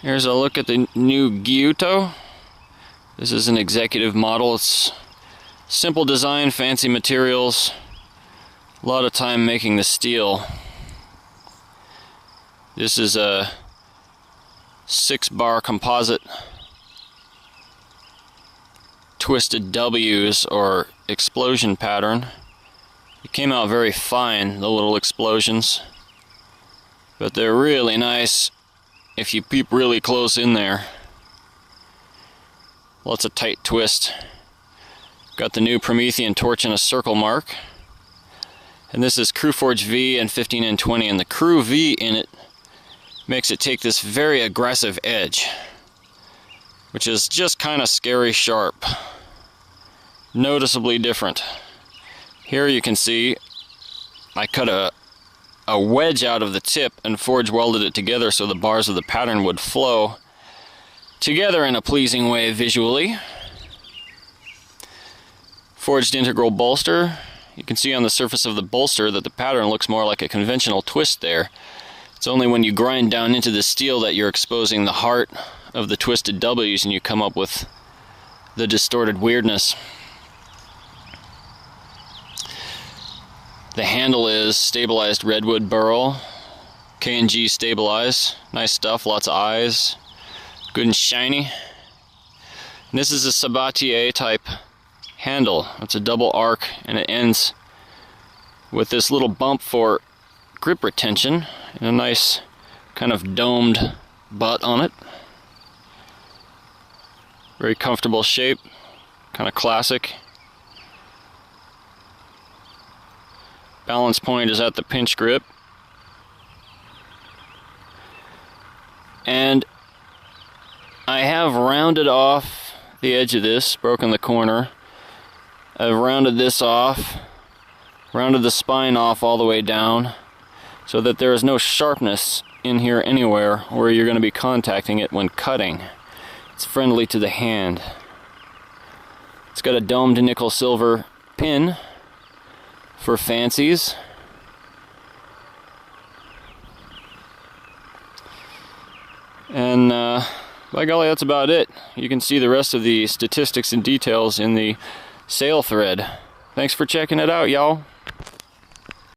Here's a look at the new Gyuto. This is an executive model. It's simple design, fancy materials, a lot of time making the steel. This is a 6-bar composite twisted W's or explosion pattern. It came out very fine, the little explosions, but they're really nice if you peep really close in there. Lots of tight twist. Got the new Promethean torch in a circle mark. And this is Crewforge V and 15N20, and the Crew V in it makes it take this very aggressive edge, which is just kind of scary sharp. Noticeably different. Here you can see I cut a wedge out of the tip and forge welded it together so the bars of the pattern would flow together in a pleasing way visually. Forged integral bolster. You can see on the surface of the bolster that the pattern looks more like a conventional twist there. It's only when you grind down into the steel that you're exposing the heart of the twisted W's and you come up with the distorted weirdness. The handle is stabilized redwood burl, K&G stabilized, nice stuff, lots of eyes, good and shiny. And this is a Sabatier type handle. It's a double arc and it ends with this little bump for grip retention and a nice kind of domed butt on it. Very comfortable shape, kind of classic. Balance point is at the pinch grip. And I have rounded off the edge of this, broken the corner. I've rounded this off, rounded the spine off all the way down, so that there is no sharpness in here anywhere where you're going to be contacting it when cutting. It's friendly to the hand. It's got a domed nickel silver pin for fancies. And by golly, that's about it. You can see the rest of the statistics and details in the sale thread. Thanks for checking it out, y'all.